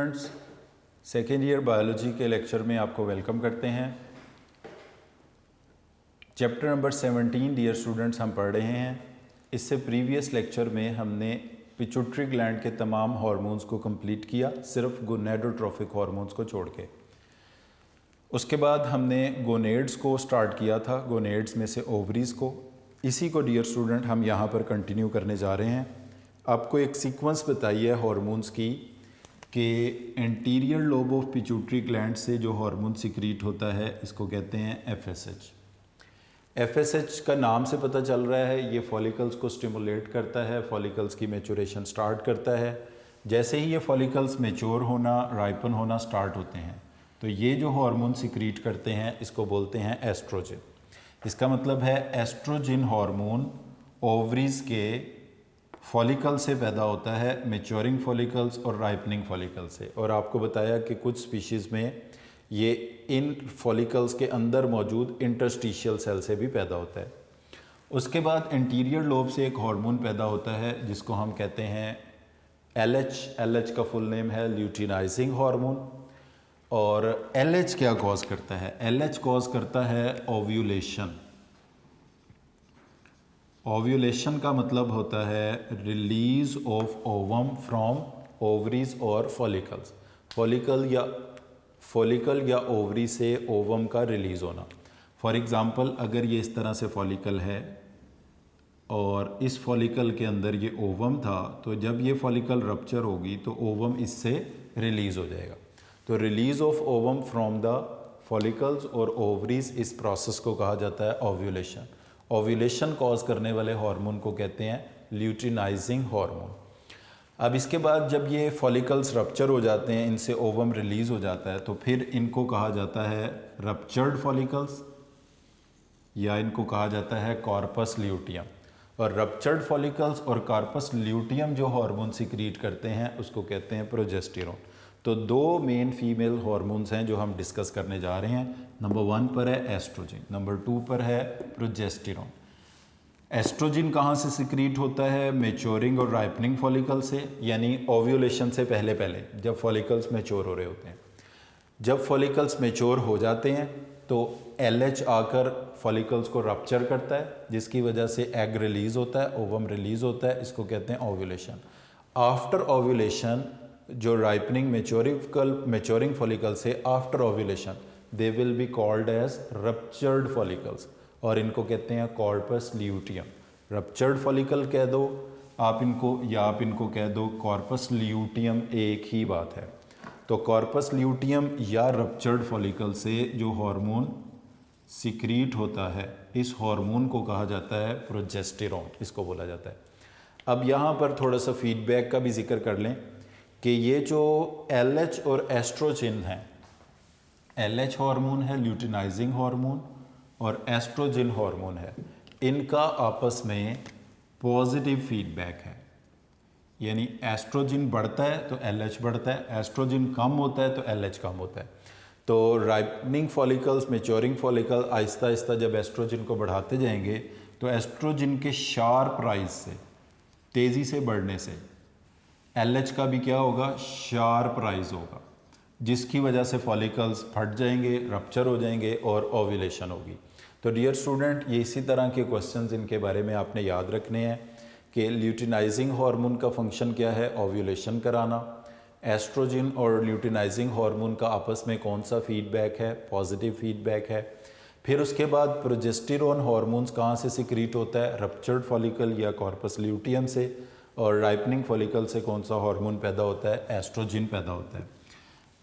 Students, second year biology के lecture में आपको वेलकम करते हैं। चैप्टर नंबर 17 डियर स्टूडेंट्स हम पढ़ रहे हैं। इससे प्रीवियस लेक्चर में हमने पिट्यूटरी ग्लैंड के तमाम हार्मोन्स को कंप्लीट किया, सिर्फ गोनेडोट्रोफिक हार्मोन्स को छोड़ के। उसके बाद हमने गोनेड्स को स्टार्ट किया था, गोनेड्स में से ओवरीज को। इसी को डियर स्टूडेंट हम यहाँ पर कंटिन्यू करने जा रहे हैं। आपको एक सीक्वेंस बताइए हार्मोन्स की कि anterior lobe of pituitary gland से जो हार्मोन सिक्रीट होता है इसको कहते हैं एफएसएच। एफएसएच का नाम से पता चल रहा है ये फॉलिकल्स को स्टिमुलेट करता है, फॉलिकल्स की मैच्योरेशन स्टार्ट करता है। जैसे ही ये फॉलिकल्स मैच्योर होना, राइपन होना स्टार्ट होते हैं तो ये जो हार्मोन सिक्रीट करते हैं इसको बोलते हैं एस्ट्रोजन। इसका मतलब है एस्ट्रोजन हार्मोन ओवरीज के फॉलिकल से पैदा होता है, मैच्योरिंग फॉलिकल्स और राइपनिंग फॉलिकल से। और आपको बताया कि कुछ स्पीशीज़ में ये इन फॉलिकल्स के अंदर मौजूद इंटरस्टिशियल सेल से भी पैदा होता है। उसके बाद एंटीरियर लोब से एक हार्मोन पैदा होता है जिसको हम कहते हैं एलएच। एलएच का फुल नेम है ल्यूटिनाइजिंग हार्मोन। और एलएच क्या कॉज करता है? एलएच कॉज करता है ओव्यूलेशन। ओव्यूलेशन का मतलब होता है release of ovum from ovaries और फॉलिकल्स। फॉलिकल या ओवरी से ओवम का रिलीज होना। फॉर एग्जांपल, अगर ये इस तरह से फॉलिकल है और इस फॉलिकल के अंदर ये ओवम था, तो जब ये फॉलिकल रप्चर होगी तो ओवम इससे रिलीज हो जाएगा। तो release of ovum from the follicles और ओवरीज, इस प्रोसेस को कहा जाता है ओव्यूलेशन। ओव्यूलेशन कॉज करने वाले हार्मोन को कहते हैं ल्यूटिनाइजिंग हार्मोन। अब इसके बाद जब ये फॉलिकल्स रप्चर हो जाते हैं, इनसे ओवम रिलीज हो जाता है, तो फिर इनको कहा जाता है रप्चर्ड फॉलिकल्स या इनको कहा जाता है कॉर्पस ल्यूटियम। और रप्चर्ड फॉलिकल्स और कॉर्पस ल्यूटियम जो हार्मोन सिक्रीट करते हैं उसको कहते हैं प्रोजेस्टेरोन। तो दो मेन फीमेल हार्मोन्स हैं जो हम डिस्कस करने जा रहे हैं। नंबर 1 पर है एस्ट्रोजन, नंबर 2 पर है प्रोजेस्टेरोन। एस्ट्रोजन कहाँ से सिक्रीट होता है? मैच्योरिंग और राइपनिंग फॉलिकल से, यानी ओव्यूलेशन से पहले पहले जब फॉलिकल्स मैच्योर हो रहे होते हैं। जब फॉलिकल्स मैच्योर हो जाते हैं तो एलएच आकर फॉलिकल्स को रप्चर करता है, जिसकी वजह से एग रिलीज होता है, ओवम रिलीज होता है। इसको कहते हैं ओव्यूलेशन। आफ्टर ओव्यूलेशन जो राइपनिंग मैच्योरिंग फॉलिकल से after ovulation they will be called as ruptured follicles और इनको कहते हैं कॉर्पस ल्यूटियम। रप्चर्ड फॉलिकल कह दो आप इनको, या आप इनको कह दो कॉर्पस ल्यूटियम, एक ही बात है। तो कॉर्पस ल्यूटियम या रप्चर्ड फॉलिकल से जो हार्मोन सिक्रीट होता है, इस हार्मोन को कहा जाता है प्रोजेस्टेरोन, इसको बोला जाता है। अब यहाँ पर थोड़ा सा फीडबैक का भी जिक्र कर लें कि ये जो एलएच और एस्ट्रोजन है, एलएच हार्मोन है ल्यूटिनाइजिंग हार्मोन और एस्ट्रोजन हार्मोन है, इनका आपस में पॉजिटिव फीडबैक है। यानी एस्ट्रोजन बढ़ता है तो एलएच बढ़ता है, एस्ट्रोजन कम होता है तो एलएच कम होता है। तो ripening follicles, maturing follicle Aahista Aahista जब एस्ट्रोजन को बढ़ाते जाएंगे तो एस्ट्रोजन के शार्प राइज से, तेज़ी से बढ़ने से एलएच का भी क्या होगा? शार्प राइज होगा, जिसकी वजह से फॉलिकल्स फट जाएंगे, रप्चर हो जाएंगे और ओव्यूलेशन होगी। तो डियर स्टूडेंट, ये इसी तरह के क्वेश्चंस इनके बारे में आपने याद रखने हैं कि ल्यूटिनाइजिंग हार्मोन का फंक्शन क्या है? ओव्यूलेशन कराना। एस्ट्रोजन और ल्यूटिनाइजिंग हार्मोन का आपस में कौन सा फीडबैक है? पॉजिटिव फीडबैक है। फिर उसके बाद प्रोजेस्टेरोन हार्मोन्स कहाँ से सिक्रीट होता है? रप्चर्ड फॉलिकल या कॉर्पस ल्यूटियम से। और राइपनिंग फॉलिकल से कौन सा हार्मोन पैदा होता है? एस्ट्रोजन पैदा होता है।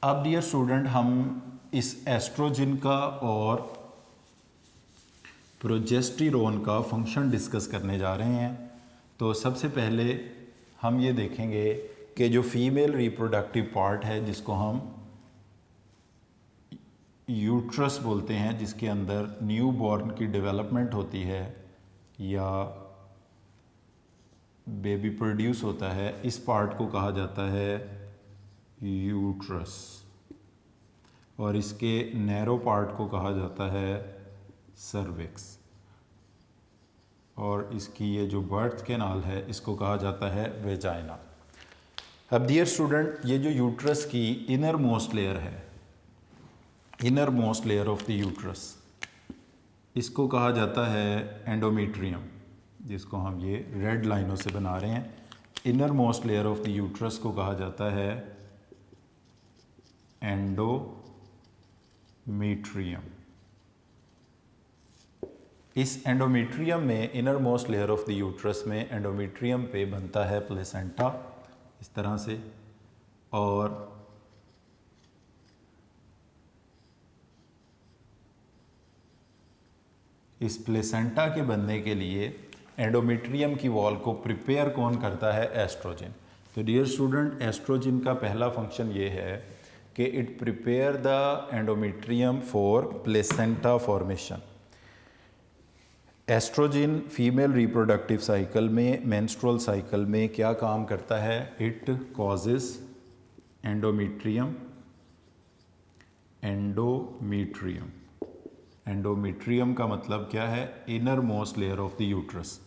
अब डियर स्टूडेंट, हम इस एस्ट्रोजन का और प्रोजेस्टेरोन का फंक्शन डिस्कस करने जा रहे हैं। तो सबसे पहले हम ये देखेंगे कि जो फीमेल रिप्रोडक्टिव पार्ट है, जिसको हम यूट्रस बोलते हैं, जिसके अंदर न्यू बॉर्न की डेवलपमेंट होती है या बेबी प्रोड्यूस होता है, इस पार्ट को कहा जाता है यूट्रस। और इसके नैरो पार्ट को कहा जाता है सर्विक्स। और इसकी ये जो बर्थ कैनाल है इसको कहा जाता है वेजाइना। अब डियर स्टूडेंट, ये जो यूट्रस की इनर मोस्ट लेयर है, inner most layer of the uterus, इसको कहा जाता है एंडोमेट्रियम, जिसको हम ये रेड लाइनों से बना रहे हैं। Inner most layer of the uterus को कहा जाता है एंडोमेट्रियम। इस एंडोमेट्रियम में, inner most layer of the uterus में एंडोमेट्रियम पे बनता है प्लेसेंटा इस तरह से, और इस प्लेसेंटा के बनने के लिए एंडोमेट्रियम की वॉल को प्रिपेयर कौन करता है? एस्ट्रोजन। तो डियर स्टूडेंट, एस्ट्रोजन का पहला फंक्शन ये है कि it prepare the endometrium for placenta formation. Estrogen female reproductive cycle में, मेंस्ट्रुअल साइकिल में क्या काम करता है? It causes endometrium, endometrium, endometrium का मतलब क्या है? Inner most layer of the uterus.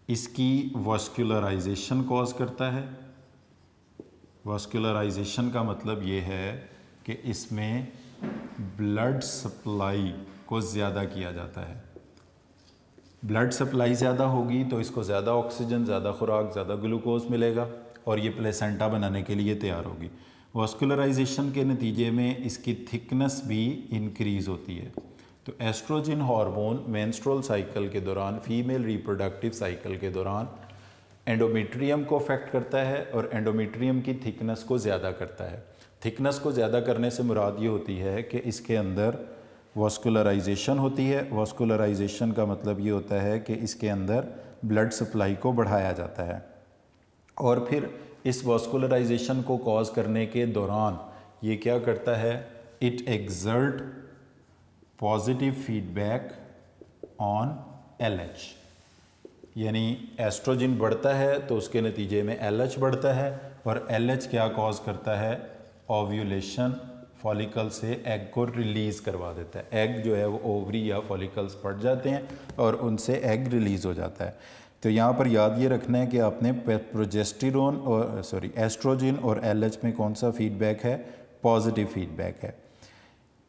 इसकी वास्कुलराइजेशन कॉज करता है। वास्कुलराइजेशन का मतलब ये है कि इसमें ब्लड सप्लाई को ज़्यादा किया जाता है। ब्लड सप्लाई ज़्यादा होगी तो इसको ज़्यादा ऑक्सीजन, ज़्यादा खुराक, ज़्यादा ग्लूकोज मिलेगा और ये प्लेसेंटा बनाने के लिए तैयार होगी। वास्कुलराइजेशन के नतीजे में इसकी थिकनेस भी इंक्रीज़ होती है। तो एस्ट्रोजन हार्मोन मेंस्ट्रुअल साइकिल के दौरान, फीमेल रिप्रोडक्टिव साइकिल के दौरान एंडोमेट्रियम को अफेक्ट करता है और एंडोमेट्रियम की थिकनेस को ज़्यादा करता है। थिकनेस को ज़्यादा करने से मुराद ये होती है कि इसके अंदर वास्कुलराइजेशन होती है। वास्कुलराइजेशन का मतलब ये होता है कि इसके अंदर ब्लड सप्लाई को बढ़ाया जाता है, और फिर इस वास्कुलराइजेशन को कॉज करने के दौरान ये क्या करता है? It exert positive feedback on LH, यानी एस्ट्रोजन बढ़ता है तो उसके नतीजे में LH बढ़ता है, और LH क्या कॉज करता है? ओव्यूलेशन, फॉलिकल से एग को रिलीज़ करवा देता है। एग जो है वो ओवरी या फॉलिकल्स पड़ जाते हैं और उनसे एग रिलीज़ हो जाता है। तो यहाँ पर याद ये रखना है कि आपने प्रोजेस्टेरोन और एस्ट्रोजन और LH में कौन सा फीडबैक है? पॉजिटिव फीडबैक है।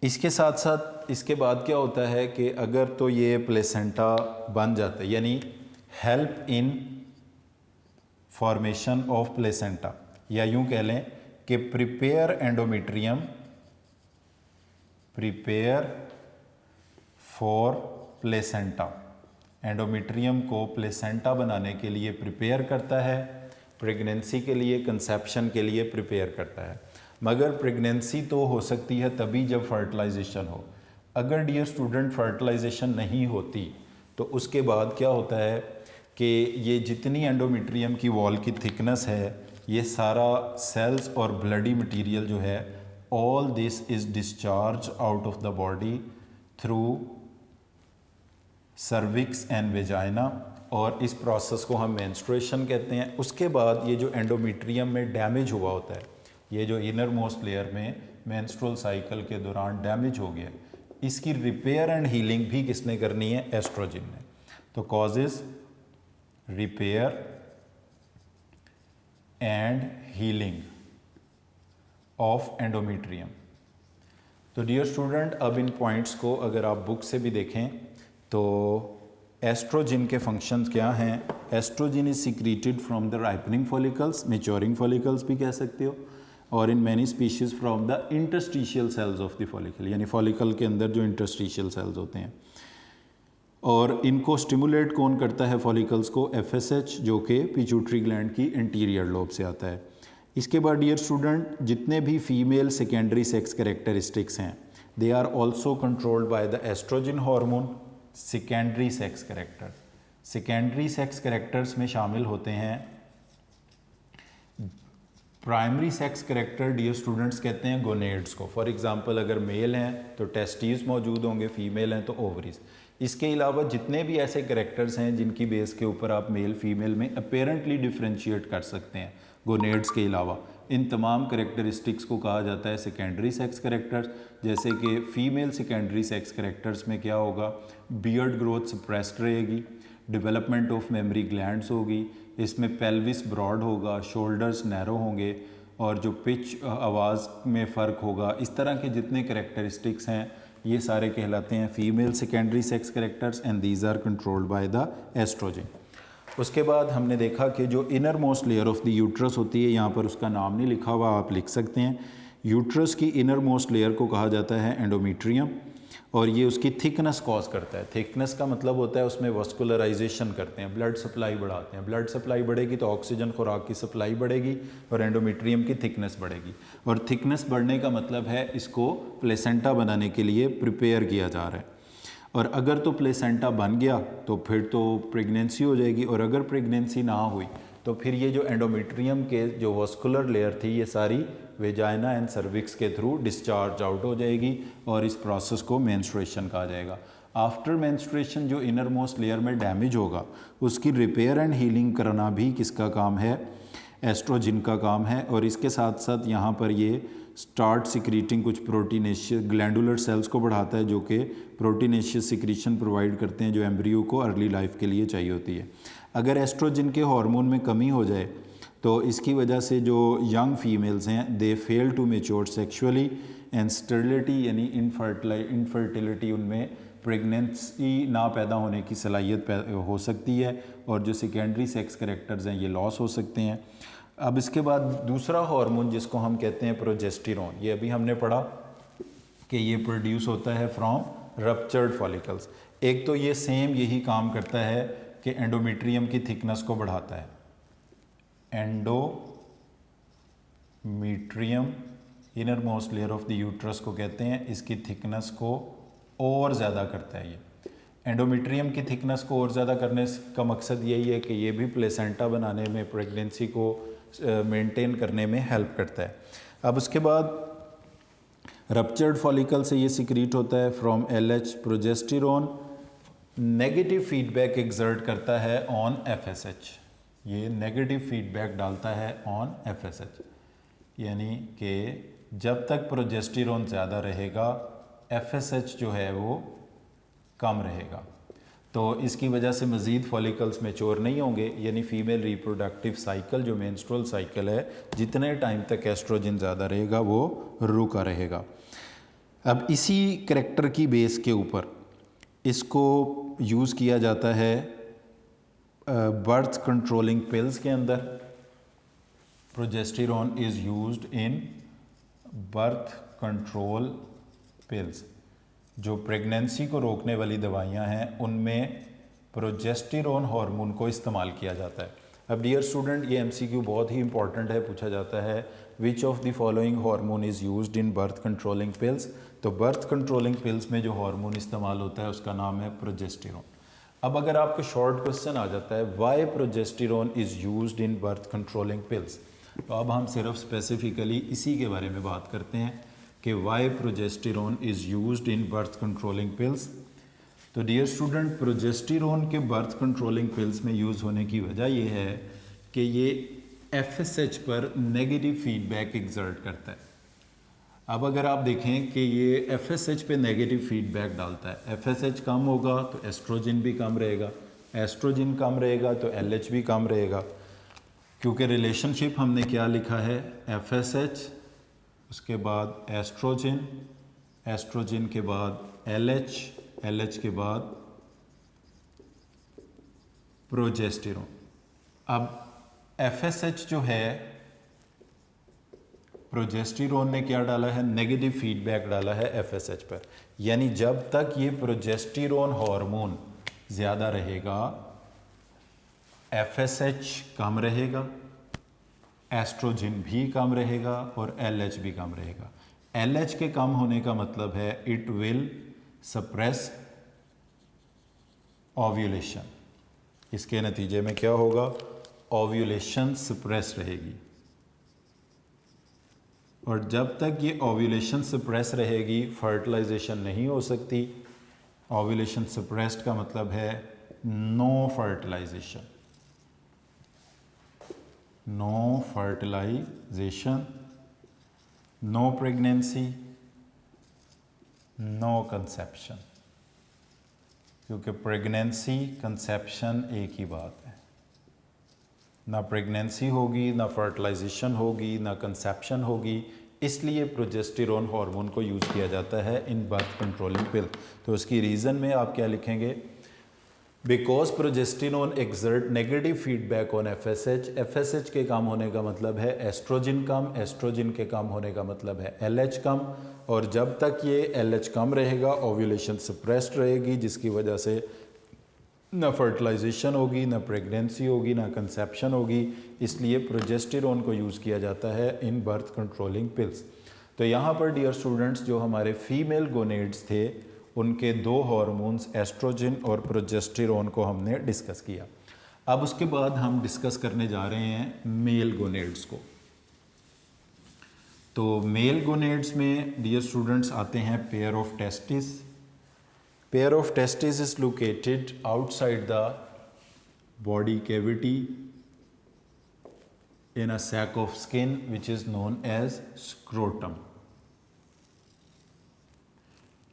इसके साथ साथ इसके बाद क्या होता है कि अगर तो ये प्लेसेंटा बन जाता है, यानी help in formation of placenta, या यूं कह लें कि prepare endometrium, prepare for placenta, endometrium को प्लेसेंटा बनाने के लिए प्रिपेयर करता है, प्रेगनेंसी के लिए, कंसेप्शन के लिए प्रिपेयर करता है। मगर प्रेगनेंसी तो हो सकती है तभी जब फर्टिलाइजेशन हो। अगर डियर स्टूडेंट फर्टिलाइजेशन नहीं होती तो उसके बाद क्या होता है कि ये जितनी एंडोमेट्रियम की वॉल की थिकनेस है, ये सारा सेल्स और ब्लडी मटेरियल जो है, all this is discharge out of the body through cervix and vagina, और इस प्रोसेस को हम मेंस्ट्रुएशन कहते हैं। उसके बाद ये जो एंडोमेट्रियम में डैमेज हुआ होता है, ये जो इनर मोस्ट लेयर में मेंस्ट्रुअल साइकिल के दौरान डैमेज हो गया, इसकी रिपेयर एंड हीलिंग भी किसने करनी है? एस्ट्रोजन ने। तो causes repair and healing of endometrium. तो डियर स्टूडेंट, अब इन पॉइंट्स को अगर आप बुक से भी देखें तो एस्ट्रोजन के फंक्शंस क्या हैं? Estrogen is secreted from the ripening follicles, maturing follicles भी कह सकते हो, और in many species from the interstitial cells of the follicle, यानी फॉलिकल के अंदर जो इंटरस्टिशियल सेल्स होते हैं। और इनको स्टिमुलेट कौन करता है फॉलिकल्स को? FSH, जो कि पिट्यूटरी ग्लैंड की इंटीरियर लोब से आता है। इसके बाद डियर स्टूडेंट, जितने भी फीमेल सेकेंडरी सेक्स कैरेक्टरिस्टिक्स हैं, they are also controlled by the estrogen hormone. Secondary sex character, secondary sex characters में शामिल होते हैं primary sex character, dear students कहते हैं गोनेड्स को। फॉर एग्जांपल, अगर मेल हैं तो टेस्टीज मौजूद होंगे, फीमेल हैं तो ओवरीज। इसके अलावा जितने भी ऐसे कैरेक्टर्स हैं जिनकी बेस के ऊपर आप मेल फीमेल में अपेरेंटली डिफ्रेंशिएट कर सकते हैं गोनेड्स के अलावा, इन तमाम कैरेक्टरिस्टिक्स को कहा जाता है सेकेंडरी सेक्स कैरेक्टर्स। जैसे कि फीमेल सेकेंडरी सेक्स कैरेक्टर्स में क्या होगा? बियर्ड ग्रोथ सप्रेस्ड रहेगी, डेवलपमेंट ऑफ मेमोरी ग्लैंड्स होगी, इसमें पेल्विस ब्रॉड होगा, शोल्डर्स नैरो होंगे, और जो पिच आवाज़ में फ़र्क होगा, इस तरह के जितने करेक्टरिस्टिक्स हैं ये सारे कहलाते हैं female secondary sex characters and these are controlled by the estrogen. उसके बाद हमने देखा कि जो inner most layer of the uterus होती है, यहाँ पर उसका नाम नहीं लिखा हुआ, आप लिख सकते हैं। यूट्रस की इनर मोस्ट लेयर को कहा जाता है एंडोमेट्रियम, और ये उसकी थिकनेस कॉज करता है। थिकनेस का मतलब होता है उसमें वस्कुलराइजेशन करते हैं, ब्लड सप्लाई बढ़ाते हैं। ब्लड सप्लाई बढ़ेगी तो ऑक्सीजन खुराक की सप्लाई बढ़ेगी और एंडोमेट्रियम की थिकनेस बढ़ेगी, और थिकनेस बढ़ने का मतलब है इसको प्लेसेंटा बनाने के लिए प्रिपेयर किया जा रहा है। और अगर तो प्लेसेंटा बन गया तो फिर तो प्रेगनेंसी हो जाएगी, और अगर प्रेगनेंसी ना हुई तो फिर ये जो एंडोमेट्रियम के जो वस्कुलर लेयर थी ये सारी वेजाइना एंड सर्विक्स के थ्रू डिस्चार्ज आउट हो जाएगी, और इस प्रोसेस को मेंस्ट्रुएशन कहा जाएगा। आफ्टर मेंस्ट्रुएशन जो इनर मोस्ट लेयर में डैमेज होगा उसकी रिपेयर एंड हीलिंग करना भी किसका काम है? एस्ट्रोजन का काम है। और इसके साथ साथ यहाँ पर ये स्टार्ट सिक्रीटिंग कुछ प्रोटीनेशियस ग्लैंडुलर सेल्स को बढ़ाता है, जो कि प्रोटीनेशियस सिक्रीशन प्रोवाइड करते हैं जो एम्ब्रियो को अर्ली लाइफ के लिए चाहिए होती है। अगर एस्ट्रोजन के हार्मोन में कमी हो जाए तो इसकी वजह से जो यंग फीमेल्स हैं they fail to mature sexually and sterility यानी इनफर्टिलिटी, उनमें प्रेगनेंसी ना पैदा होने की सलाहियत हो सकती है, और जो सेकेंडरी सेक्स करेक्टर्स हैं ये लॉस हो सकते हैं। अब इसके बाद दूसरा हार्मोन जिसको हम कहते हैं प्रोजेस्टेरॉन, ये अभी हमने पढ़ा कि ये प्रोड्यूस होता है फ्रॉम रप्चर्ड फॉलिकल्स। एक तो ये सेम यही काम करता है कि एंडोमेट्रियम की थिकनेस को बढ़ाता है। Endometrium inner most layer of the uterus को कहते हैं, इसकी थिकनेस को और ज़्यादा करता है। ये एंडोमेट्रियम की थिकनेस को और ज़्यादा करने का मकसद यही है कि ये भी प्लेसेंटा बनाने में, प्रेगनेंसी को मेंटेन करने में हेल्प करता है। अब उसके बाद रप्चर्ड फॉलिकल से ये सिक्रीट होता है from LH. Progesterone negative feedback exert करता है ऑन एफएसएच, ये नेगेटिव फीडबैक डालता है ऑन एफएसएच, यानी कि जब तक प्रोजेस्टेरॉन ज़्यादा रहेगा एफएसएच जो है वो कम रहेगा, तो इसकी वजह से मज़ीद फॉलिकल्स मैच्योर नहीं होंगे, यानी फीमेल रिप्रोडक्टिव साइकिल जो मेंस्ट्रुअल साइकिल है जितने टाइम तक एस्ट्रोजन ज़्यादा रहेगा वो रुका रहेगा। अब इसी करैक्टर की बेस के ऊपर इसको यूज़ किया जाता है बर्थ कंट्रोलिंग पिल्स के अंदर। Progesterone is used in birth control pills. जो प्रेगनेंसी को रोकने वाली दवाइयां हैं उनमें प्रोजेस्टेरॉन हार्मोन को इस्तेमाल किया जाता है। अब डियर स्टूडेंट, ये एमसीक्यू बहुत ही इंपॉर्टेंट है, पूछा जाता है which of the following hormone is used in birth controlling pills. तो बर्थ कंट्रोलिंग पिल्स में जो हार्मोन इस्तेमाल होता है उसका नाम है प्रोजेस्टेरॉन। अब अगर आपको शॉर्ट क्वेश्चन आ जाता है why progesterone is used in birth controlling pills, तो अब हम सिर्फ स्पेसिफिकली इसी के बारे में बात करते हैं कि why progesterone is used in birth controlling pills. तो डियर स्टूडेंट, प्रोजेस्टेरॉन के बर्थ कंट्रोलिंग पिल्स में यूज़ होने की वजह यह है कि ये एफएसएच पर नेगेटिव फीडबैक एग्जर्ट करता है। अब अगर आप देखें कि ये एफएसएच पे नेगेटिव फीडबैक डालता है, एफएसएच कम होगा तो एस्ट्रोजन भी कम रहेगा, एस्ट्रोजन कम रहेगा तो एलएच भी कम रहेगा, क्योंकि रिलेशनशिप हमने क्या लिखा है, एफएसएच उसके बाद एस्ट्रोजन, एस्ट्रोजन के बाद एलएच, एलएच के बाद प्रोजेस्टेरॉन। अब एफएसएच जो है, प्रोजेस्टेरॉन ने क्या डाला है, नेगेटिव फीडबैक डाला है एफएसएच पर, यानी जब तक ये प्रोजेस्टेरॉन हार्मोन ज़्यादा रहेगा एफएसएच कम रहेगा, एस्ट्रोजन भी कम रहेगा और एलएच भी कम रहेगा। एलएच के कम होने का मतलब है इट विल सप्रेस ओव्यूलेशन। इसके नतीजे में क्या होगा, ओव्यूलेशन सप्रेस रहेगी, और जब तक ये ओव्यूलेशन सप्रेस रहेगी फर्टिलाइजेशन नहीं हो सकती। ओव्यूलेशन सप्रेस्ड का मतलब है no fertilisation, no fertilisation, no pregnancy, no conception, क्योंकि प्रेगनेंसी कंसेप्शन एक ही बात है। ना प्रेगनेंसी होगी, ना फर्टिलाइजेशन होगी, ना कंसेप्शन होगी, इसलिए प्रोजेस्टेरोन हार्मोन को यूज़ किया जाता है इन बर्थ कंट्रोलिंग पिल। तो उसकी रीज़न में आप क्या लिखेंगे, because progesterone exert negative feedback on FSH. FSH के कम होने का मतलब है एस्ट्रोजन कम, एस्ट्रोजन के कम होने का मतलब है एलएच कम, और जब तक ये एलएच कम रहेगा ओव्यूलेशन सप्रेस्ड रहेगी, जिसकी वजह से ना फर्टिलाइजेशन होगी, ना प्रेगनेंसी होगी, ना कंसेप्शन होगी। इसलिए प्रोजेस्टेरोन को यूज़ किया जाता है इन बर्थ कंट्रोलिंग पिल्स। तो यहाँ पर डियर स्टूडेंट्स, जो हमारे फीमेल गोनेड्स थे उनके दो हार्मोन्स एस्ट्रोजन और प्रोजेस्टेरोन को हमने डिस्कस किया। अब उसके बाद हम डिस्कस करने जा रहे हैं मेल गोनेड्स को। तो मेल गोनेड्स में डियर स्टूडेंट्स आते हैं pair of testis. Pair of testis is located outside the body cavity in a sac of skin which is known as scrotum.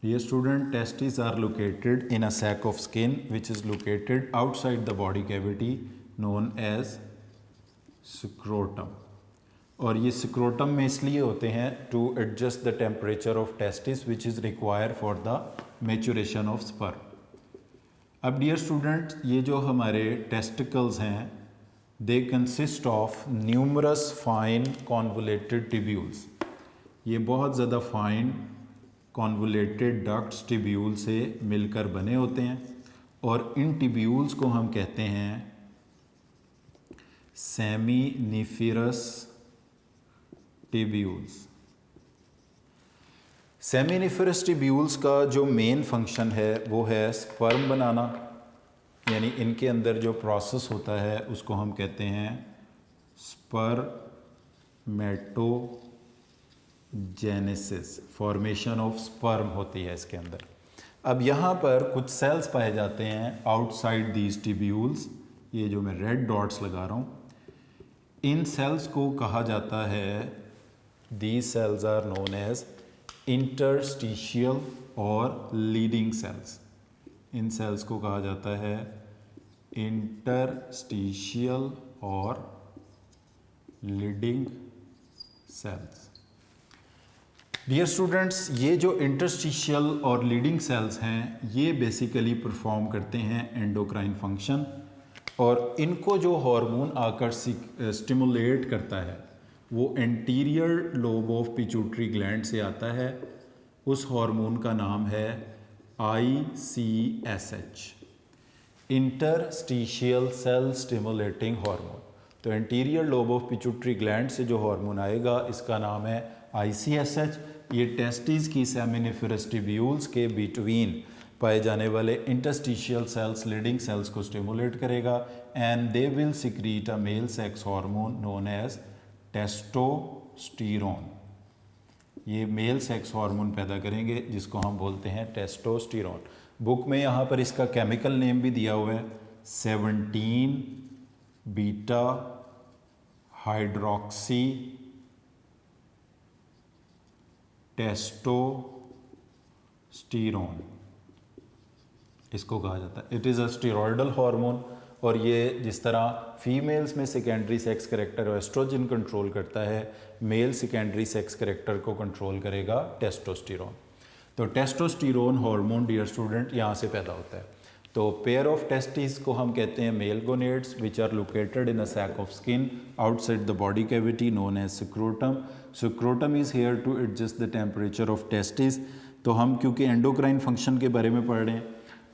Dear student, testes are located in a sac of skin which is located outside the body cavity known as scrotum. और ये scrotum में इसलिए होते हैं to adjust the temperature of testis which is required for the maturation of sperm. अब dear student, ये जो हमारे टेस्टिकल्स हैं they consist of numerous fine convoluted tubules. ये बहुत ज़्यादा फाइन कॉन्वोलेटेड डक्ट्स टिब्यूल से मिलकर बने होते हैं, और इन टिब्यूल्स को हम कहते हैं सेमिनिफरस टिब्यूल्स। सेमिनिफरस टिब्यूल्स का जो मेन फंक्शन है वो है स्पर्म बनाना, यानी इनके अंदर जो प्रोसेस होता है उसको हम कहते हैं स्पर्मेटोजेनेसिस। फॉर्मेशन ऑफ स्पर्म होती है इसके अंदर। अब यहाँ पर कुछ सेल्स पाए जाते हैं आउटसाइड दीज टिब्यूल्स, ये जो मैं रेड डॉट्स लगा रहा हूँ, इन सेल्स को कहा जाता है, these cells are known as interstitial और लीडिंग सेल्स। इन सेल्स को कहा जाता है इंटरस्टिशियल और लीडिंग सेल्स। डियर स्टूडेंट्स, ये जो इंटरस्टिशियल और लीडिंग सेल्स हैं ये बेसिकली परफॉर्म करते हैं एंडोक्राइन फंक्शन, और इनको जो हार्मोन आकर स्टिमुलेट करता है वो anterior lobe of pituitary gland से आता है। उस हार्मोन का नाम है ICSH, interstitial cell stimulating hormone. तो anterior lobe of pituitary gland से जो हार्मोन आएगा इसका नाम है ICSH। ये टेस्टिस की सेमिनिफरस टिब्यूल्स के बिटवीन पाए जाने वाले इंटरस्टिशियल सेल्स, लीडिंग सेल्स को स्टिमुलेट करेगा, and they will secrete a male sex hormone known as testosterone. ये मेल सेक्स हार्मोन पैदा करेंगे जिसको हम बोलते हैं टेस्टोस्टेरोन। बुक में यहाँ पर इसका केमिकल नेम भी दिया हुआ है 17 बीटा हाइड्रोक्सी टेस्टोस्टेरोन, इसको कहा जाता है। It is a steroidal hormone, और ये जिस तरह फीमेल्स में secondary sex character estrogen control करता है, मेल सेकेंडरी सेक्स करेक्टर को कंट्रोल करेगा टेस्टोस्टेरोन। तो टेस्टोस्टेरोन हार्मोन डियर स्टूडेंट यहाँ से पैदा होता है। तो पेयर ऑफ टेस्टिस को हम कहते हैं male gonads which are located in a sac of skin outside the body cavity known as scrotum. Scrotum is here to adjust the temperature of testis. तो हम क्योंकि एंडोक्राइन फंक्शन के बारे में पढ़ रहे हैं,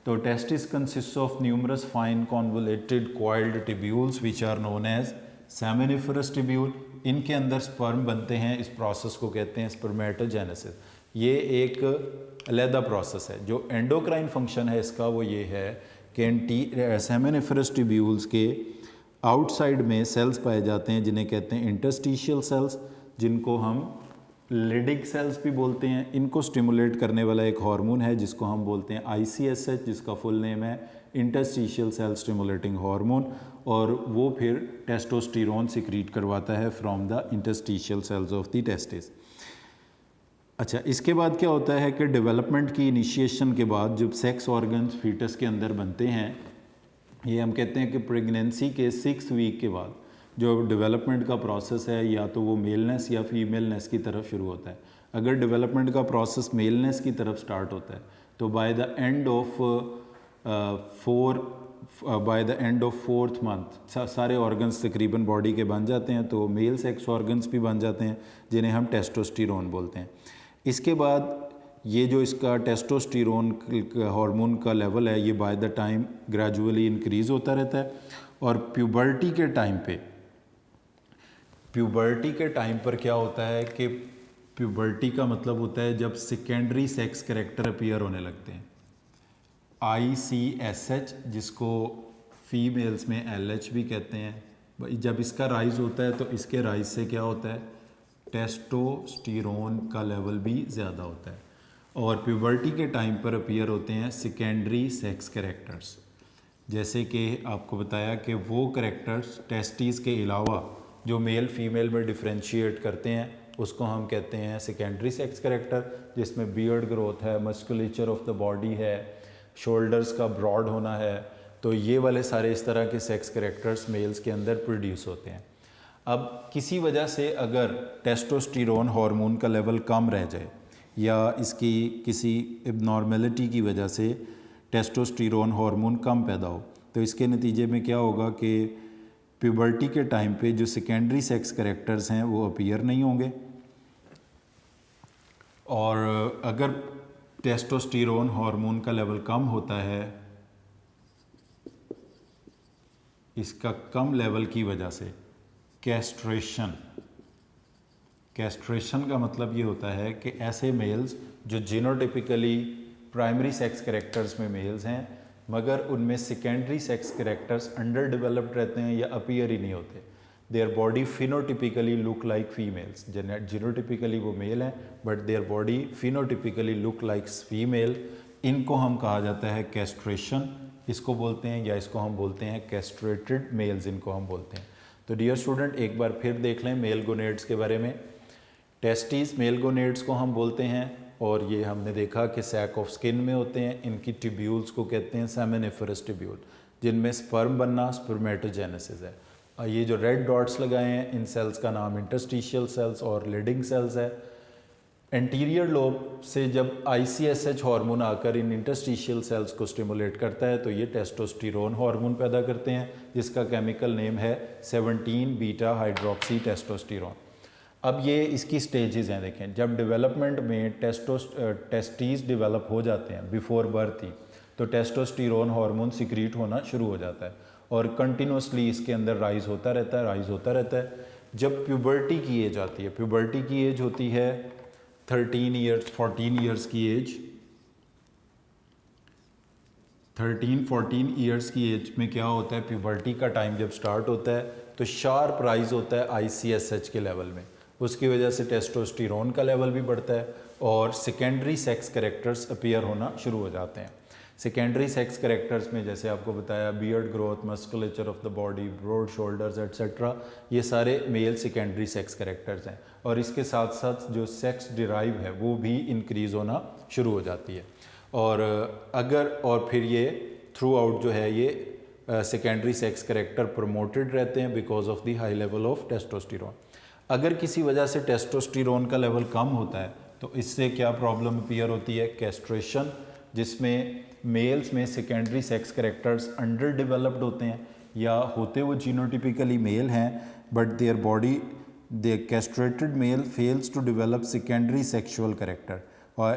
तो testis consist of numerous fine convoluted coiled tubules which are known as seminiferous tubule. इनके अंदर स्पर्म बनते हैं, इस प्रोसेस को कहते हैं स्पर्मेटोजेनेसिस। ये एक अलहदा प्रोसेस है। जो एंडोक्राइन फंक्शन है इसका वो ये है कि सेमिनिफरस टिब्यूल्स के आउटसाइड में सेल्स पाए जाते हैं जिन्हें कहते हैं इंटरस्टिशियल सेल्स, जिनको हम लीडिंग सेल्स भी बोलते हैं। इनको स्टिमुलेट करने वाला एक हार्मोन है जिसको हम बोलते हैं ICSH, जिसका फुल नेम है इंटरस्टिशियल सेल स्टिमुलेटिंग हार्मोन, और वो फिर टेस्टोस्टेरोन सिक्रीट करवाता है from the interstitial cells of the testis. अच्छा, इसके बाद क्या होता है कि डेवलपमेंट की इनिशिएशन के बाद जब सेक्स ऑर्गन्स फीटस के अंदर बनते हैं, ये हम कहते हैं कि प्रेगनेंसी के 6 वीक के बाद जो डेवलपमेंट का प्रोसेस है या तो वो मेलनेस या फीमेलनेस की तरफ शुरू होता है। अगर डेवलपमेंट का प्रोसेस मेलनेस की तरफ स्टार्ट होता है तो by the end of fourth month सारे ऑर्गन्स तकरीबन बॉडी के बन जाते हैं, तो मेल सेक्स ऑर्गन्स भी बन जाते हैं जिन्हें हम टेस्टोस्टेरोन बोलते हैं। इसके बाद ये जो इसका टेस्टोस्टेरोन हार्मोन का लेवल है ये by the time gradually increase होता रहता है, और प्यूबर्टी के टाइम पर क्या होता है कि प्यूबर्टी का मतलब होता है जब सेकेंडरी सेक्स कैरेक्टर अपीयर होने लगते हैं, ICSH, जिसको फीमेल्स में LH भी कहते हैं। जब इसका राइज होता है तो इसके राइज से क्या होता है, टेस्टोस्टेरोन का लेवल भी ज़्यादा होता है, और प्यूबर्टी के टाइम पर अपीयर होते हैं सेकेंडरी सेक्स कैरेक्टर्स। जैसे कि आपको बताया कि वो कैरेक्टर्स टेस्टीज़ के अलावा जो मेल फीमेल में डिफ्रेंशिएट करते हैं उसको हम कहते हैं सेकेंडरी सेक्स कैरेक्टर, जिसमें बियर्ड ग्रोथ है, मस्कुलेचर ऑफ द बॉडी है, शोल्डर्स का ब्रॉड होना है, तो ये वाले सारे इस तरह के सेक्स कैरेक्टर्स मेल्स के अंदर प्रोड्यूस होते हैं। अब किसी वजह से अगर टेस्टोस्टेरोन हार्मोन का लेवल कम रह जाए या इसकी किसी एबनॉर्मेलिटी की वजह से टेस्टोस्टेरोन हार्मोन कम पैदा हो, तो इसके नतीजे में क्या होगा कि प्यूबर्टी के टाइम पे जो सेकेंडरी सेक्स कैरेक्टर्स हैं वो अपीयर नहीं होंगे, और अगर टेस्टोस्टेरोन हार्मोन का लेवल कम होता है, इसका कम लेवल की वजह से कैस्ट्रेशन का मतलब ये होता है कि ऐसे मेल्स जो जीनोटिपिकली प्राइमरी सेक्स कैरेक्टर्स में मेल्स हैं मगर उनमें secondary sex characters under developed रहते हैं या अपीयर ही नहीं होते, their body phenotypically look like females. Genotypically वो मेल हैं but their body phenotypically look like female, इनको हम कहा जाता है कैस्ट्रेशन, इसको बोलते हैं, या इसको हम बोलते हैं कैस्ट्रेटेड मेल्स, इनको हम बोलते हैं। तो डियर स्टूडेंट एक बार फिर देख लें मेल गोनेड्स के बारे में। टेस्टीज मेल गोनेड्स को हम बोलते हैं, और ये हमने देखा कि सैक ऑफ स्किन में होते हैं। इनकी ट्यूब्यूल्स को कहते हैं सेमिनिफरस ट्यूब्यूल, जिनमें स्पर्म बनना स्पर्मेटोजेनेसिस है। और ये जो रेड डॉट्स लगाए हैं इन सेल्स का नाम इंटरस्टिशियल सेल्स और लीडिंग सेल्स है। एंटीरियर लोब से जब ICSH हार्मोन आकर इन इंटरस्टिशियल सेल्स को स्टिमुलेट करता है तो ये टेस्टोस्टेरोन हार्मोन पैदा करते हैं, जिसका केमिकल नेम है 17 बीटा हाइड्रोक्सी टेस्टोस्टेरोन। अब ये इसकी स्टेजेस हैं, देखें जब डेवलपमेंट में टेस्टीज डेवलप हो जाते हैं बिफोर बर्थ ही, तो टेस्टोस्टेरोन हार्मोन सिक्रीट होना शुरू हो जाता है और कंटिन्यूसली इसके अंदर राइज होता रहता है। जब प्यूबर्टी की एज आती है, प्यूबर्टी की एज होती है 13 ईयर्स 14 ईयर्स की एज, 13-14 ईयर्स की एज में क्या होता है, प्यूबर्टी का टाइम जब स्टार्ट होता है तो शार्प राइज होता है ICSH के लेवल में, उसकी वजह से टेस्टोस्टेरोन का लेवल भी बढ़ता है और सेकेंडरी सेक्स कैरेक्टर्स अपीयर होना शुरू हो जाते हैं। सेकेंडरी सेक्स कैरेक्टर्स में जैसे आपको बताया beard growth, musculature of the body, broad shoulders etcetera, ये सारे मेल सेकेंडरी सेक्स कैरेक्टर्स हैं, और इसके साथ साथ जो सेक्स डिराइव है वो भी इंक्रीज़ होना शुरू हो जाती है। और फिर ये थ्रू आउट जो है ये सेकेंडरी सेक्स कैरेक्टर प्रमोटेड रहते हैं because of the high level of testosterone. अगर किसी वजह से टेस्टोस्टेरोन का लेवल कम होता है तो इससे क्या प्रॉब्लम अपीयर होती है, कैस्ट्रेशन, जिसमें मेल्स में secondary sex characters under developed होते हैं या होते वो जीनोटिपिकली मेल हैं but their body the castrated male fails to develop secondary sexual character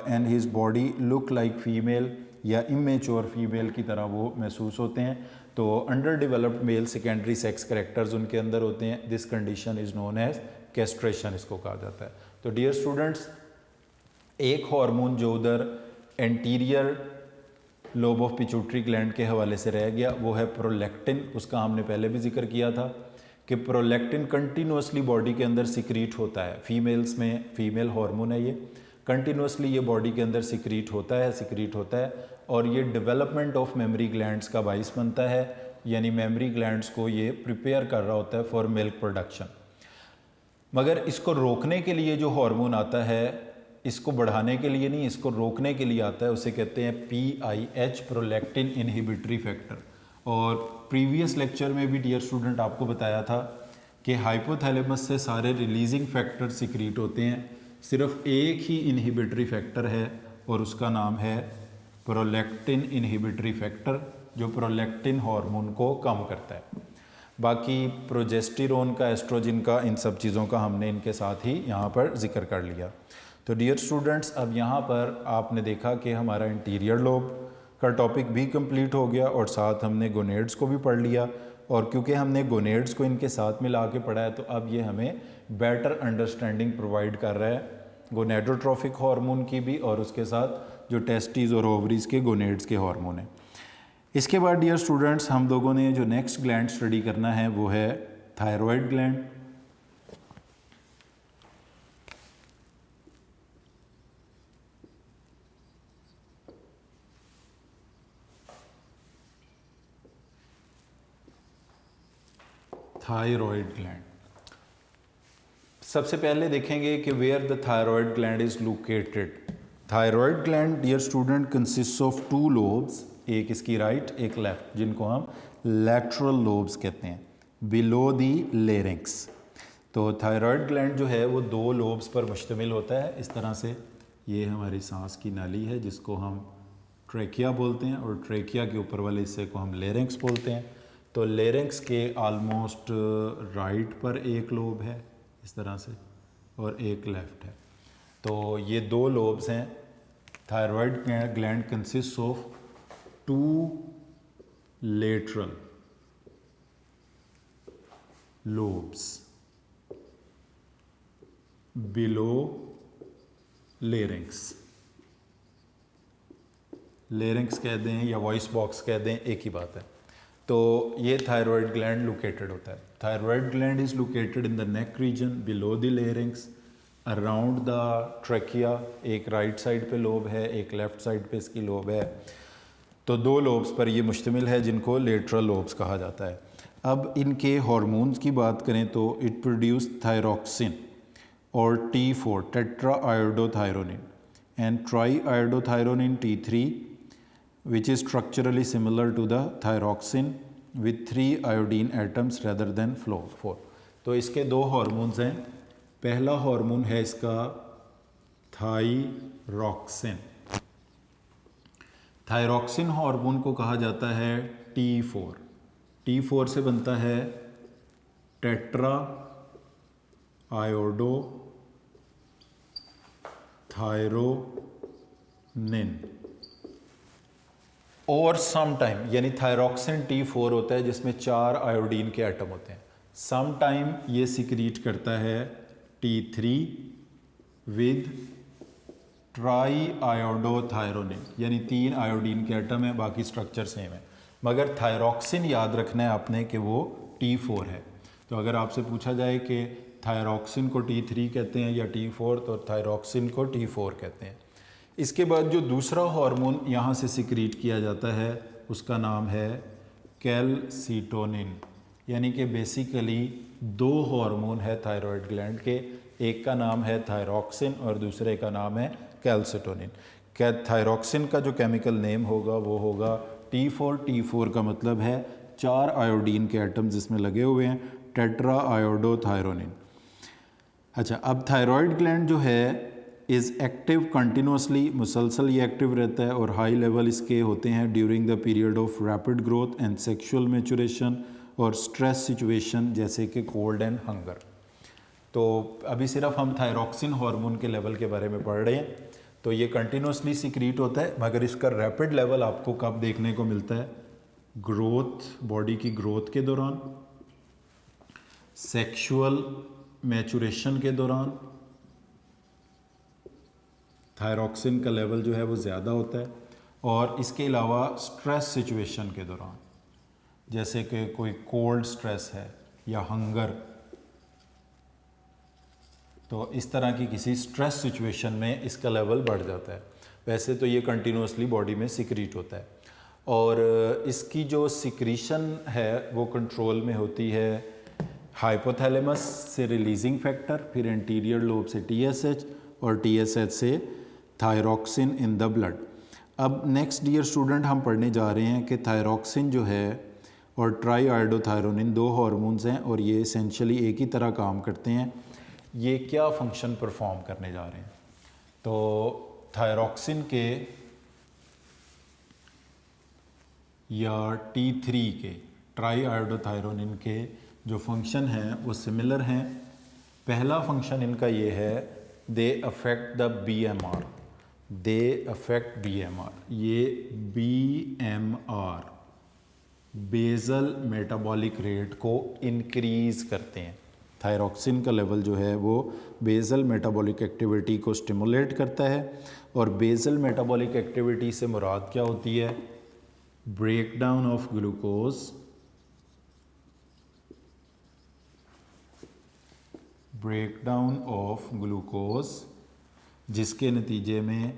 and his body look like female या इमेच्योर फीमेल की तरह वो महसूस होते हैं। तो under developed male secondary sex characters उनके अंदर होते हैं। This condition is known as castration, इसको कहा जाता है। तो डियर स्टूडेंट्स, एक हार्मोन जो उधर anterior lobe of pituitary gland के हवाले से रह गया वो है प्रोलैक्टिन। उसका हमने पहले भी जिक्र किया था कि प्रोलैक्टिन कंटिन्यूसली बॉडी के अंदर सिक्रीट होता है। फीमेल्स में फीमेल हार्मोन है, ये कंटिन्यूसली ये बॉडी के अंदर सिक्रीट होता है और ये डेवलपमेंट ऑफ मेमोरी ग्लैंड्स का बाइस बनता है, यानी मेमोरी ग्लैंड्स को ये प्रिपेयर कर रहा होता है फॉर मिल्क प्रोडक्शन। मगर इसको रोकने के लिए जो हार्मोन आता है, इसको बढ़ाने के लिए नहीं, इसको रोकने के लिए आता है, उसे कहते हैं PIH, प्रोलैक्टिन इनहिबिटरी फैक्टर। और प्रीवियस लेक्चर में भी डियर स्टूडेंट आपको बताया था कि हाइपोथैलेमस से सारे रिलीजिंग फैक्टर सिक्रीट होते हैं, सिर्फ एक ही इनहिबिटरी फैक्टर है और उसका नाम है प्रोलैक्टिन इनहिबिटरी फैक्टर, जो प्रोलैक्टिन हार्मोन को कम करता है। बाकी प्रोजेस्टेरोन का, एस्ट्रोजन का, इन सब चीज़ों का हमने इनके साथ ही यहाँ पर जिक्र कर लिया। तो डियर स्टूडेंट्स, अब यहाँ पर आपने देखा कि हमारा इंटीरियर लोब का टॉपिक भी कंप्लीट हो गया और साथ हमने गोनेड्स को भी पढ़ लिया। और क्योंकि हमने गोनेड्स को इनके साथ मिला के पढ़ा है तो अब ये हमें बेटर अंडरस्टैंडिंग प्रोवाइड कर रहा है गोनेडोट्रोफिक हार्मोन की भी, और उसके साथ जो टेस्टिस और ओवरीज के गोनेड्स के हार्मोन हैं। इसके बाद डियर स्टूडेंट्स, हम लोगों ने जो नेक्स्ट ग्लैंड स्टडी करना है वो है थायराइड ग्लैंड। थायराइड ग्लैंड, सबसे पहले देखेंगे कि where the thyroid gland is located. Thyroid gland dear student consist of two lobes, एक इसकी राइट एक लेफ्ट, जिनको हम लैटरल लोब्स कहते हैं, बिलो दी लेरिंक्स। तो थायराइड ग्लैंड जो है वो दो लोब्स पर मुश्तमिल होता है। इस तरह से ये हमारी सांस की नाली है जिसको हम ट्रेकिया बोलते हैं, और ट्रेकिया के ऊपर वाले हिस्से को हम लेरिंक्स बोलते हैं। तो लेरिंक्स के ऑलमोस्ट राइट पर एक लोब है इस तरह से और एक लेफ्ट है। तो ये दो लोब्स हैं। Thyroid gland consist of two lateral lobes below larynx. Larynx कह दें या वॉइस बॉक्स कह दें, एक ही बात है। तो ये थायराइड ग्लैंड लोकेटेड होता है। Thyroid gland is located in the neck region below the larynx around the trachea. एक राइट साइड पे लोब है, एक लेफ्ट साइड पे इसकी लोब है। तो दो लोब्स पर ये मुश्तमिल है जिनको लेटरल लोब्स कहा जाता है। अब इनके हार्मोन्स की बात करें तो इट प्रोड्यूस थायरॉक्सिन और T4 tetra iodothyronine and try iodothyronine T3 which is structurally similar to the thyroxine with 3 iodine atoms rather than 4। तो इसके दो हार्मोन्स हैं। पहला हार्मोन है इसका थायरॉक्सिन। थायरॉक्सिन हार्मोन को कहा जाता है T4। T4 से बनता है टेट्रा आयोडो थायरोनिन और सम टाइम, यानी थायरॉक्सिन T4 होता है जिसमें 4 आयोडीन के एटम होते हैं। सम टाइम ये सिक्रीट करता है T3 विद ट्राई आयोडोथायरोनिन, यानी 3 आयोडीन के एटम है, बाकी स्ट्रक्चर सेम है। मगर थायरॉक्सिन याद रखना है आपने कि वो T4 है। तो अगर आपसे पूछा जाए कि थायरॉक्सिन को T3 कहते हैं या T4, तो थायरॉक्सिन को T4 कहते हैं। इसके बाद जो दूसरा हार्मोन यहाँ से सिक्रीट किया जाता है उसका नाम है कैल्सिटोनिन, यानी कि बेसिकली दो हार्मोन है थायराइड ग्लैंड के, एक का नाम है थायरॉक्सिन और दूसरे का नाम है कैल्सिटोनिन। थायरॉक्सिन का जो केमिकल नेम होगा वो होगा T4। T4 का मतलब है 4 आयोडीन के एटम जिसमें लगे हुए हैं, टेट्रा आयोडोथायरोनिन। अच्छा, अब थायराइड ग्लैंड जो है इज़ एक्टिव कंटिन्यूसली, मुसलसल ये एक्टिव रहता है, और हाई लेवल इसके होते हैं during the period of rapid growth and sexual maturation और स्ट्रेस सिचुएशन जैसे कि कोल्ड एंड हंगर। तो अभी सिर्फ हम थायरॉक्सिन हार्मोन के लेवल के बारे में पढ़ रहे हैं। तो ये कंटिन्यूसली सिक्रीट होता है, मगर इसका रैपिड लेवल आपको कब देखने को मिलता है? ग्रोथ, बॉडी की ग्रोथ के दौरान, सेक्सुअल मैच्योरेशन के दौरान थायरॉक्सिन का लेवल जो है वो ज़्यादा होता है, और इसके अलावा स्ट्रेस सिचुएशन के दौरान, जैसे कि कोई कोल्ड स्ट्रेस है या हंगर, तो इस तरह की किसी स्ट्रेस सिचुएशन में इसका लेवल बढ़ जाता है। वैसे तो ये कंटिन्यूसली बॉडी में सिक्रीट होता है, और इसकी जो सिक्रीशन है वो कंट्रोल में होती है हाइपोथैलेमस से रिलीजिंग फैक्टर, फिर इंटीरियर लोब से TSH और TSH से थायरॉक्सिन इन द ब्लड। अब नेक्स्ट डियर स्टूडेंट हम पढ़ने जा रहे हैं कि थायरॉक्सिन जो है और ट्राई आयोडोथायरोनिन, 2 हार्मोन्स हैं और ये एसेंशियली एक ही तरह काम करते हैं। ये क्या फंक्शन परफॉर्म करने जा रहे हैं? तो थायरॉक्सिन के या T3 के, ट्राई आयोडोथायरोनिन के जो फंक्शन हैं वो सिमिलर हैं। पहला फंक्शन इनका ये है, they affect the BMR, they affect BMR। ये BMR बेजल मेटाबॉलिक रेट को इंक्रीज़ करते हैं। थायरॉक्सिन का लेवल जो है वो बेजल मेटाबॉलिक एक्टिविटी को स्टिमुलेट करता है। और बेजल मेटाबॉलिक एक्टिविटी से मुराद क्या होती है? Breakdown of glucose, breakdown of glucose, जिसके नतीजे में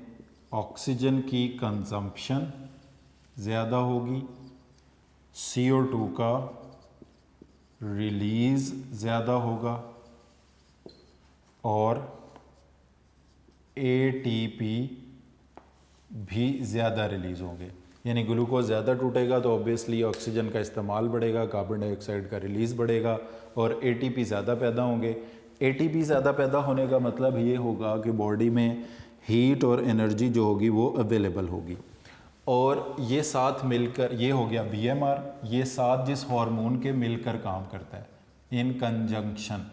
ऑक्सीजन की कंजम्पशन ज़्यादा होगी, CO2 का रिलीज़ ज़्यादा होगा और ATP भी ज़्यादा रिलीज़ होंगे। यानी ग्लूकोज ज़्यादा टूटेगा तो ऑब्वियसली ऑक्सीजन का इस्तेमाल बढ़ेगा, कार्बन डाइऑक्साइड का रिलीज़ बढ़ेगा और ATP ज़्यादा पैदा होंगे। ATP ज़्यादा पैदा होने का मतलब ये होगा कि बॉडी में हीट और एनर्जी जो होगी वो अवेलेबल होगी। और ये साथ मिलकर, ये हो गया BMR, ये साथ जिस हार्मोन के मिलकर काम करता है, इन कंजंक्शन।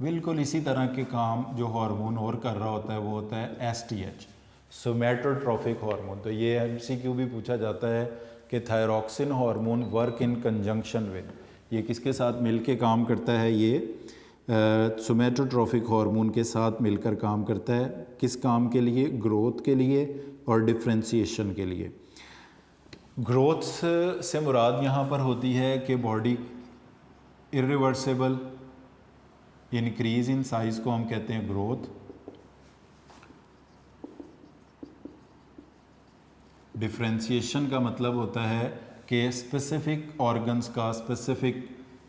बिल्कुल इसी तरह के काम जो हार्मोन और कर रहा होता है वो होता है STH, सोमैटोट्रोफिक हार्मोन। तो ये MCQ भी पूछा जाता है कि thyroxine hormone work in conjunction with, ये किसके साथ मिलके काम करता है? ये सोमैटोट्रोफिक हार्मोन के साथ मिलकर काम करता है। किस काम के लिए? ग्रोथ के लिए और डिफ्रेंशिएशन के लिए। ग्रोथ से मुराद यहाँ पर होती है कि body irreversible increase in size को हम कहते हैं ग्रोथ। डिफ्रेंशिएशन का मतलब होता है कि स्पेसिफिक ऑर्गन्स का,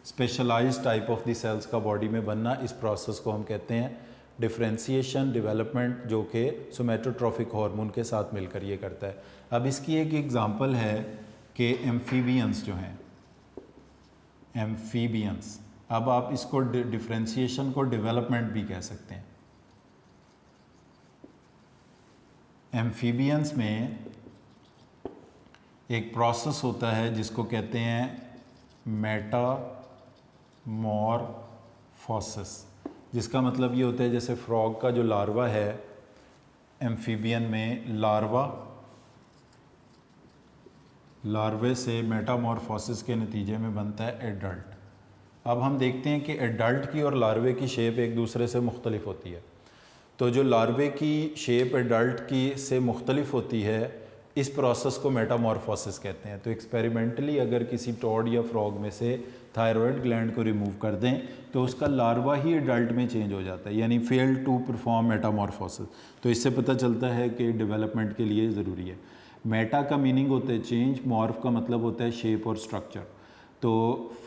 specialised type of the cells का बॉडी में बनना, इस प्रोसेस को हम कहते हैं डिफ्रेंशिएशन, डेवलपमेंट, जो कि सोमैटोट्रोफिक हार्मोन के साथ मिलकर ये करता है। अब इसकी एक एग्जांपल है कि एम्फीबियंस जो हैं, एम्फीबियंस, अब आप इसको डिफ्रेंशिएशन को डेवलपमेंट भी कह सकते हैं। एम्फीबियंस में एक प्रोसेस होता है जिसको कहते हैं मेटामॉर्फोसिस, जिसका मतलब ये होता है जैसे फ्रॉग का जो लार्वा है, एम्फीबियन में लार्वे से मेटामॉर्फोसिस के नतीजे में बनता है एडल्ट। अब हम देखते हैं कि एडल्ट की और लार्वे की शेप एक दूसरे से मुख्तलिफ होती है। तो जो लार्वे की शेप एडल्ट की से मुख्तलिफ होती है, इस प्रोसेस को मेटामॉर्फोसिस कहते हैं। तो एक्सपेरिमेंटली अगर किसी टॉड या फ्रॉग में से थायराइड ग्लैंड को रिमूव कर दें तो उसका लार्वा ही एडल्ट में चेंज हो जाता है, यानी फेल टू परफॉर्म मेटामॉर्फोसिस। तो इससे पता चलता है कि डेवलपमेंट के लिए ज़रूरी है। मेटा का मीनिंग होता है चेंज, मॉर्फ का मतलब होता है शेप और स्ट्रक्चर। तो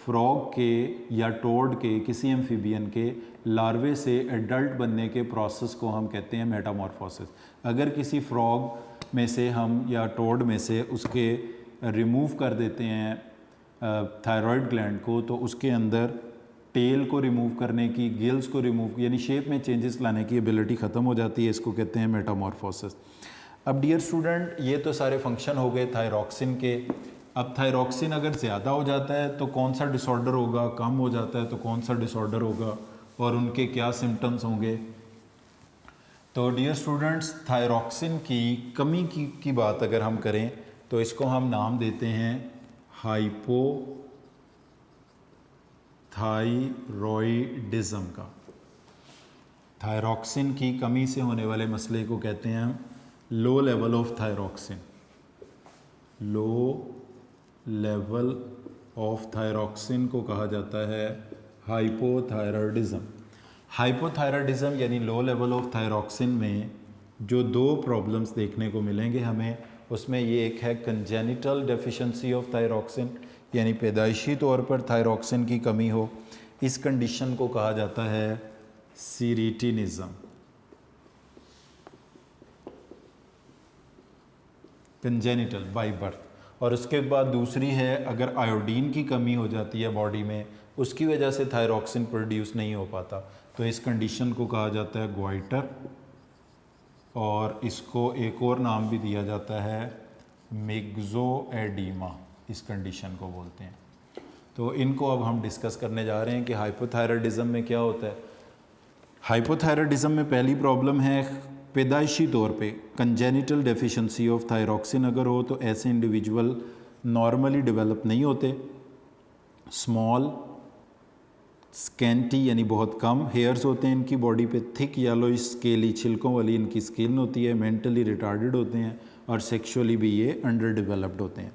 फ्रॉग के या टोड के, किसी एम्फीबियन के लार्वे से एडल्ट बनने के प्रोसेस को हम कहते हैं मेटामॉर्फोसिस। अगर किसी फ्रॉग में से हम या टोड में से उसके रिमूव कर देते हैं थायराइड ग्लैंड को, तो उसके अंदर टेल को रिमूव करने की, गिल्स को रिमूव, यानी शेप में चेंजेस लाने की एबिलिटी ख़त्म हो जाती है। इसको कहते हैं मेटामॉर्फोसिस। अब डियर स्टूडेंट, ये तो सारे फंक्शन हो गए थायरॉक्सिन के। अब थायरॉक्सिन अगर ज़्यादा हो जाता है तो कौन सा डिसऑर्डर होगा, कम हो जाता है तो कौन सा डिसऑर्डर होगा, और उनके क्या सिम्टम्स होंगे। तो डियर स्टूडेंट्स, थायरॉक्सिन की कमी की बात अगर हम करें तो इसको हम नाम देते हैं हाइपोथायरॉयडिज्म का। थायरॉक्सिन की कमी से होने वाले मसले को कहते हैं हम low level of thyroxine. Low level of thyroxine को कहा जाता है हाइपोथायरॉयडिज्म। हाइपोथायरॉयडिज्म यानी लो लेवल ऑफ थायरॉक्सिन में जो 2 प्रॉब्लम्स देखने को मिलेंगे हमें, उसमें ये एक है कंजेनिटल डेफिशिएंसी ऑफ थायरॉक्सिन, यानी पैदाइशी तौर पर थायरॉक्सिन की कमी हो। इस कंडीशन को कहा जाता है सीरीटिनिज्म। Congenital by birth. और उसके बाद दूसरी है अगर आयोडीन की कमी हो जाती है बॉडी में, उसकी वजह से थायरॉक्सिन प्रोड्यूस नहीं हो पाता, तो इस कंडीशन को कहा जाता है ग्वाइटर, और इसको एक और नाम भी दिया जाता है मिक्सोएडिमा, इस कंडीशन को बोलते हैं। तो इनको अब हम डिस्कस करने जा रहे हैं कि हाइपोथायराइडिज्म में क्या होता है। हाइपोथायराइडिज्म में पहली प्रॉब्लम है पैदाइशी तौर पे कंजेनिटल डेफिशिएंसी ऑफ थायरॉक्सिन अगर हो तो ऐसे इंडिविजुअल नॉर्मली डेवलप नहीं होते। स्मॉल स्कैंटी यानी बहुत कम हेयर्स होते हैं इनकी बॉडी पे, थिक येलो स्केली छिलकों वाली इनकी स्किन होती है, मेंटली रिटार्डेड होते हैं और सेक्सुअली भी ये अंडर डेवलप्ड होते हैं।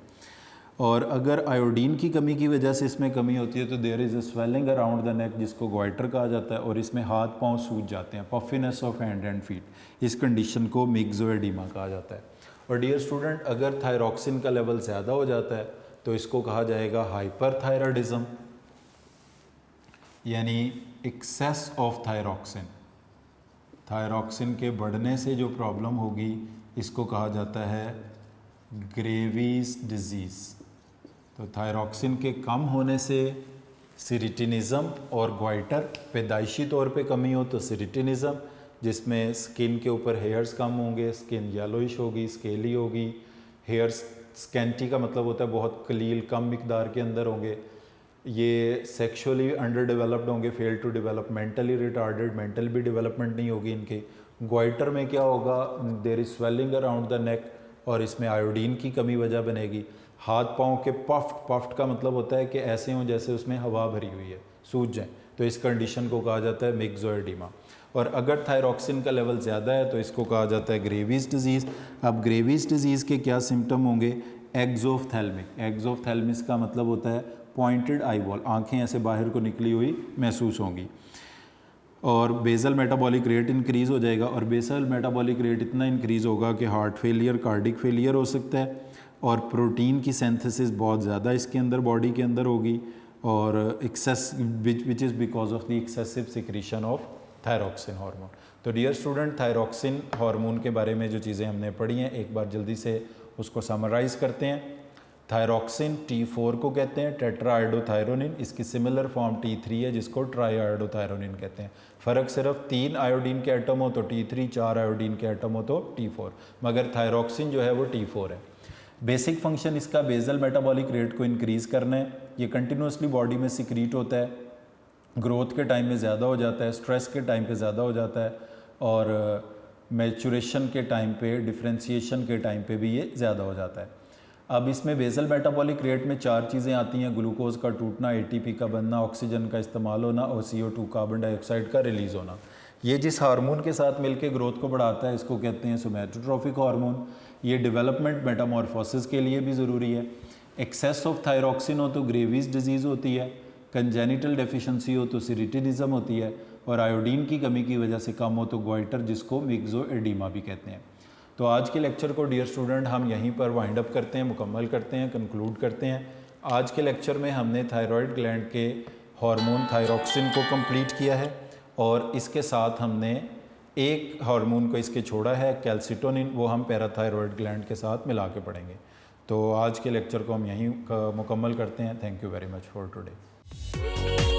और अगर आयोडीन की कमी की वजह से इसमें कमी होती है तो there is a swelling around the neck जिसको ग्वाइटर कहा जाता है, और इसमें हाथ पांव सूज जाते हैं, puffiness of hand and feet, इस कंडीशन को मिक्सोएडिमा कहा जाता है। और डियर स्टूडेंट, अगर थायरॉक्सिन का लेवल ज़्यादा हो जाता है तो इसको कहा जाएगा हाइपरथायराइडिज्म, यानी एक्सेस ऑफ थायरॉक्सिन। थायरॉक्सिन के बढ़ने से जो प्रॉब्लम होगी इसको कहा जाता है ग्रेवीज डिजीज़। तो थायरॉक्सिन के कम होने से सिरिटिनिज़म और ग्वाइटर, पैदाइशी तौर पे कमी हो तो सिरिटिनिज़म जिसमें स्किन के ऊपर हेयर्स कम होंगे, स्किन येलोइश होगी, स्केली होगी, हेयर्स स्कैंटी का मतलब होता है बहुत कलील कम मिकदार के अंदर होंगे, ये सेक्सुअली अंडर डेवलप्ड होंगे, fail to develop, mentally retarded, mental भी डेवलपमेंट नहीं होगी इनके। ग्वाइटर में क्या होगा, there is swelling around the neck और इसमें आयोडीन की कमी वजह बनेगी। हाथ पाँव के पफ्ट का मतलब होता है कि ऐसे हों जैसे उसमें हवा भरी हुई है, सूज जाएं, तो इस कंडीशन को कहा जाता है मिक्सोएडिमा। और अगर थायरॉक्सिन का लेवल ज़्यादा है तो इसको कहा जाता है ग्रेवीज डिजीज़। अब ग्रेवीज डिजीज़ के क्या सिम्टम होंगे, एक्सोफ्थैल्मिक, एक्सोफ्थैल्मिस का मतलब होता है पॉइंटेड आई बॉल, आँखें ऐसे बाहर को निकली हुई महसूस होंगी। और बेसल मेटाबॉलिक रेट इंक्रीज़ हो जाएगा, और बेसल मेटाबॉलिक रेट इतना इंक्रीज़ होगा कि हार्ट फेलियर, कार्डिक फेलियर हो सकता है, और प्रोटीन की सिंथेसिस बहुत ज़्यादा इसके अंदर बॉडी के अंदर होगी, और excess which is because of the excessive secretion of thyroxine hormone. तो डियर स्टूडेंट, थायरॉक्सिन हार्मोन के बारे में जो चीज़ें हमने पढ़ी हैं एक बार जल्दी से उसको समराइज़ करते हैं। थायरॉक्सिन T4 को कहते हैं टेट्राआयोडोथायरोनिन, इसकी सिमिलर फॉर्म T3 है जिसको ट्राईआयोडोथायरोनिन कहते हैं। फ़र्क सिर्फ 3 आयोडीन के एटम हो तो T3, 4 आयोडीन के एटम हो तो T4, मगर थायरॉक्सिन जो है वो T4 है। बेसिक फंक्शन इसका बेसल मेटाबॉलिक रेट को इंक्रीज़ करना है। ये कंटिन्यूसली बॉडी में सिक्रीट होता है, ग्रोथ के टाइम में ज़्यादा हो जाता है, स्ट्रेस के टाइम पे ज़्यादा हो जाता है, और मैचुरेशन के टाइम पे, डिफ्रेंशिएशन के टाइम पे भी ये ज़्यादा हो जाता है। अब इसमें बेसल मेटाबॉलिक रेट में 4 चीज़ें आती हैं, ग्लूकोज का टूटना, ATP का बनना, ऑक्सीजन का इस्तेमाल होना और CO2 कार्बन डाइऑक्साइड का रिलीज़ होना। ये जिस हार्मोन के साथ मिलकर ग्रोथ को बढ़ाता है इसको कहते हैं सोमैटोट्रोफिक हार्मोन। ये डेवलपमेंट मेटामॉर्फोसिस के लिए भी ज़रूरी है। एक्सेस ऑफ थायरॉक्सिन हो तो ग्रेवीज डिजीज़ होती है, कंजेनिटल डेफिशिएंसी हो तो सिरिटिनिज़म होती है, और आयोडीन की कमी की वजह से कम हो तो ग्वाइटर जिसको मिक्सोएडिमा भी कहते हैं। तो आज के लेक्चर को डियर स्टूडेंट हम यहीं पर वाइंड अप करते हैं, मुकम्मल करते हैं, कंक्लूड करते हैं। आज के लेक्चर में हमने थायराइड ग्लैंड के हार्मोन थायरॉक्सिन को कंप्लीट किया है, और इसके साथ हमने एक हार्मोन को इसके छोड़ा है कैल्सिटोनिन, वो हम पैराथायरॉयड ग्लैंड के साथ मिला के पढ़ेंगे। तो आज के लेक्चर को हम यहीं मुकम्मल करते हैं। Thank you very much for today.